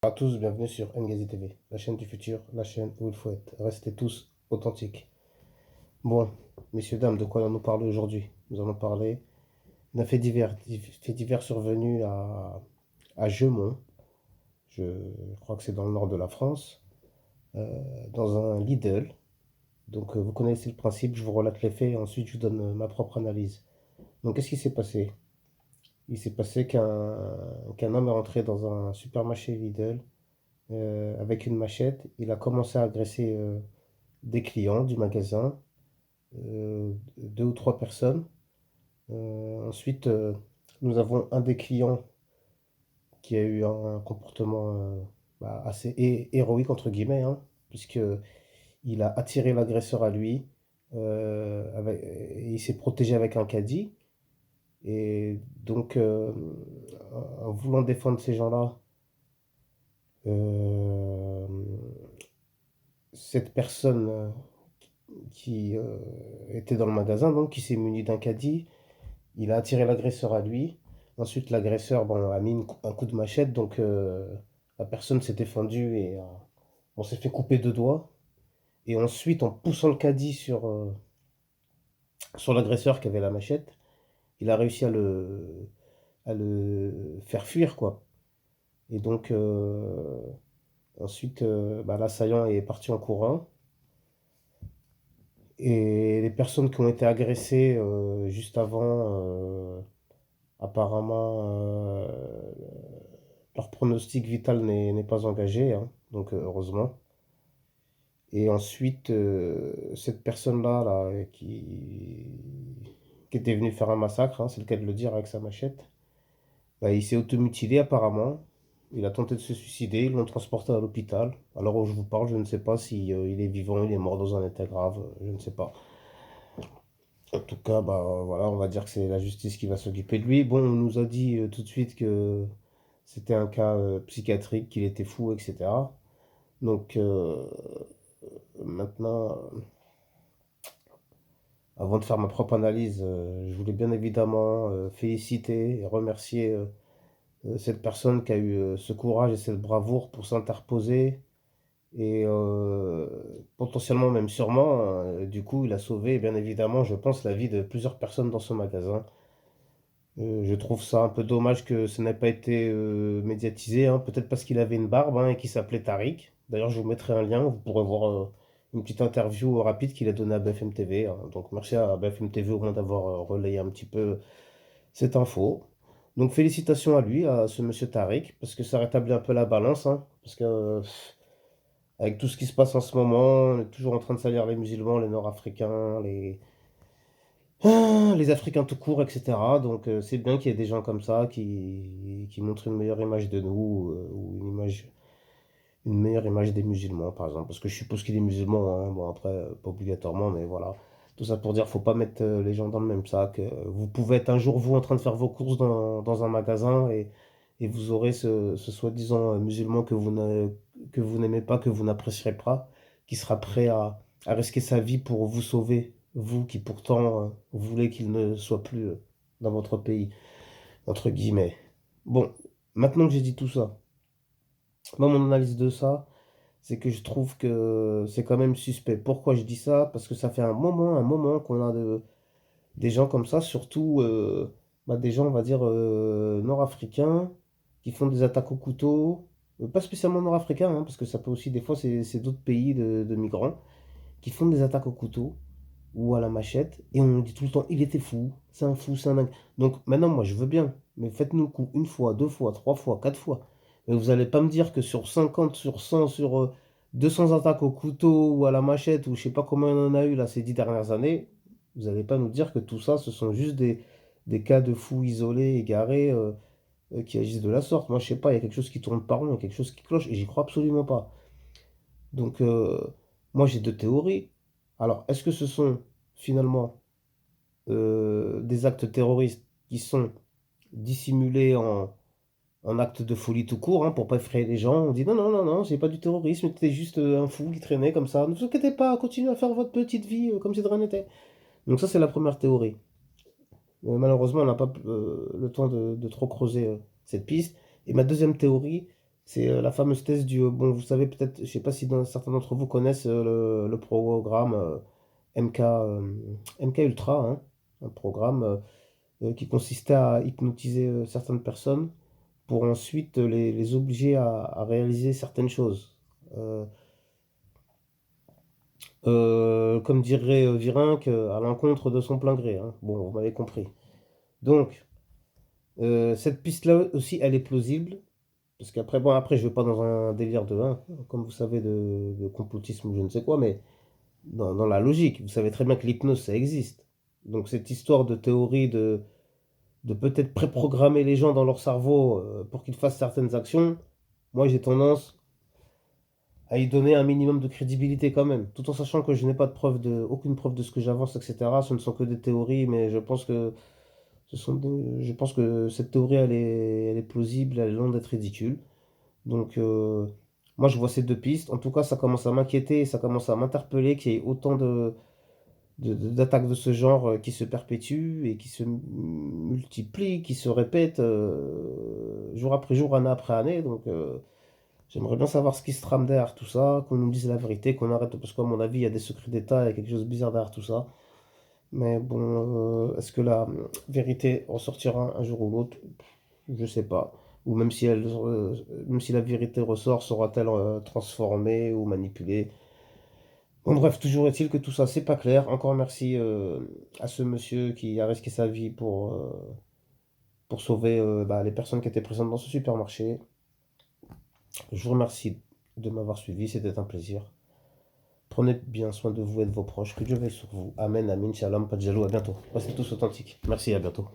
À tous, bienvenue sur Ngazi TV, la chaîne du futur, la chaîne où il faut être. Restez tous authentiques. Bon, messieurs, dames, de quoi allons-nous parler aujourd'hui? Nous allons parler d'un fait divers survenu à Jeumont. Je crois que c'est dans le nord de la France, dans un Lidl. Donc, vous connaissez le principe, je vous relate les faits et ensuite je vous donne ma propre analyse. Donc, qu'est-ce qui s'est passé? Il s'est passé qu'un homme est rentré dans un supermarché Lidl avec une machette. Il a commencé à agresser des clients du magasin, deux ou trois personnes. Ensuite, nous avons un des clients qui a eu un comportement assez héroïque, entre guillemets, hein, puisque il a attiré l'agresseur à lui, et il s'est protégé avec un caddie. Et donc, en voulant défendre ces gens-là, euh, cette personne qui était dans le magasin, donc qui s'est muni d'un caddie. Il a attiré l'agresseur à lui. Ensuite, l'agresseur bon, a mis un coup de machette, donc la personne s'est défendue et on s'est fait couper deux doigts. Et ensuite, en poussant le caddie sur l'agresseur qui avait la machette, il a réussi à le faire fuir, quoi. Et donc, ensuite, l'assaillant est parti en courant. Et les personnes qui ont été agressées juste avant, apparemment, leur pronostic vital n'est pas engagé, hein, donc heureusement. Et ensuite, cette personne-là là, qui était venue faire un massacre, hein, c'est le cas de le dire, avec sa machette, bah, il s'est automutilé apparemment. Il a tenté de se suicider, ils l'ont transporté à l'hôpital. Alors où je vous parle, je ne sais pas si il est vivant, il est mort dans un état grave, je ne sais pas. En tout cas, bah, voilà, on va dire que c'est la justice qui va s'occuper de lui. Bon, on nous a dit tout de suite que c'était un cas psychiatrique, qu'il était fou, etc. Donc maintenant, avant de faire ma propre analyse, je voulais bien évidemment féliciter et remercier cette personne qui a eu ce courage et cette bravoure pour s'interposer et potentiellement même sûrement, du coup, il a sauvé bien évidemment, je pense, la vie de plusieurs personnes dans ce magasin. Je trouve ça un peu dommage que ça n'ait pas été médiatisé, hein. Peut-être parce qu'il avait une barbe, hein, et qu'il s'appelait Tariq. D'ailleurs, je vous mettrai un lien, vous pourrez voir une petite interview rapide qu'il a donnée à BFM TV, hein. Donc merci à BFM TV au moins d'avoir relayé un petit peu cette info. Donc félicitations à lui, à ce monsieur Tariq, parce que ça rétablit un peu la balance, hein. Parce que avec tout ce qui se passe en ce moment, on est toujours en train de salir les musulmans, les Nord-Africains, les Africains tout court, etc. Donc c'est bien qu'il y ait des gens comme ça qui montrent une meilleure image de nous, ou une meilleure image des musulmans, par exemple. Parce que je suppose qu'il est musulman, hein. Bon, après, pas obligatoirement, mais voilà. Tout ça pour dire, faut pas mettre les gens dans le même sac. Vous pouvez être un jour, vous, en train de faire vos courses dans un magasin et vous aurez ce soi-disant musulman que vous n'aimez pas, que vous n'apprécierez pas, qui sera prêt à risquer sa vie pour vous sauver, vous qui pourtant voulez qu'il ne soit plus dans votre pays, entre guillemets. Bon, maintenant que j'ai dit tout ça, moi, mon analyse de ça, c'est que je trouve que c'est quand même suspect. Pourquoi je dis ça? Parce que ça fait un moment qu'on a des gens comme ça, surtout des gens, on va dire, nord-africains, qui font des attaques au couteau. Pas spécialement nord-africains, hein, parce que ça peut aussi, des fois, c'est d'autres pays de migrants, qui font des attaques au couteau ou à la machette, et on dit tout le temps, il était fou, c'est un fou, c'est un dingue. Donc maintenant, moi, je veux bien, mais faites-nous le coup une fois, deux fois, trois fois, quatre fois. Mais vous allez pas me dire que sur 50, sur 100, sur 200 attaques au couteau ou à la machette, ou je sais pas combien on en a eu là ces 10 dernières années, vous allez pas nous dire que tout ça, ce sont juste des cas de fous isolés, égarés, qui agissent de la sorte. Moi, je sais pas, il y a quelque chose qui tourne par rond, il y a quelque chose qui cloche, et j'y crois absolument pas. Donc, moi, j'ai deux théories. Alors, est-ce que ce sont finalement des actes terroristes qui sont dissimulés en actes de folie tout court, hein, pour pas effrayer les gens? On dit non, non, non, non, c'est pas du terrorisme, c'était juste un fou qui traînait comme ça. Ne vous inquiétez pas, continuez à faire votre petite vie comme si de rien n'était. Donc, ça, c'est la première théorie. Malheureusement, on n'a pas le temps de trop creuser cette piste. Et ma deuxième théorie, C'est la fameuse thèse du... bon, vous savez peut-être, je sais pas si certains d'entre vous connaissent le programme MK Ultra, hein, un programme qui consistait à hypnotiser certaines personnes pour ensuite les obliger à réaliser certaines choses. Euh, Comme dirait Virenque, à l'encontre de son plein gré, hein. Bon, vous m'avez compris. Donc, cette piste-là aussi, elle est plausible. Parce qu'après, bon, après, je ne vais pas dans un délire de, hein, comme vous savez, de complotisme ou je ne sais quoi, mais dans la logique, vous savez très bien que l'hypnose, ça existe. Donc, cette histoire de théorie de peut-être préprogrammer les gens dans leur cerveau pour qu'ils fassent certaines actions, moi, j'ai tendance à y donner un minimum de crédibilité quand même, tout en sachant que je n'ai pas aucune preuve de ce que j'avance, etc. Ce ne sont que des théories, mais je pense que je pense que cette théorie, elle est plausible, elle est loin d'être ridicule. Donc, moi, je vois ces deux pistes. En tout cas, ça commence à m'inquiéter, ça commence à m'interpeller qu'il y ait autant d'attaques de ce genre qui se perpétuent et qui se multiplient, qui se répètent jour après jour, année après année. Donc, j'aimerais bien savoir ce qui se trame derrière tout ça, qu'on nous dise la vérité, qu'on arrête, parce qu'à mon avis, il y a des secrets d'État, il y a quelque chose de bizarre derrière tout ça. Mais bon, est-ce que la vérité ressortira un jour ou l'autre? Je sais pas. Ou même si la vérité ressort, sera-t-elle transformée ou manipulée? Bon, bref, toujours est-il que tout ça, c'est pas clair. Encore merci à ce monsieur qui a risqué sa vie pour sauver les personnes qui étaient présentes dans ce supermarché. Je vous remercie de m'avoir suivi, c'était un plaisir. Prenez bien soin de vous et de vos proches. Que Dieu veille sur vous. Amen, amen, shalom, pas de jaloux. À bientôt. Restez tous authentiques. Merci, à bientôt.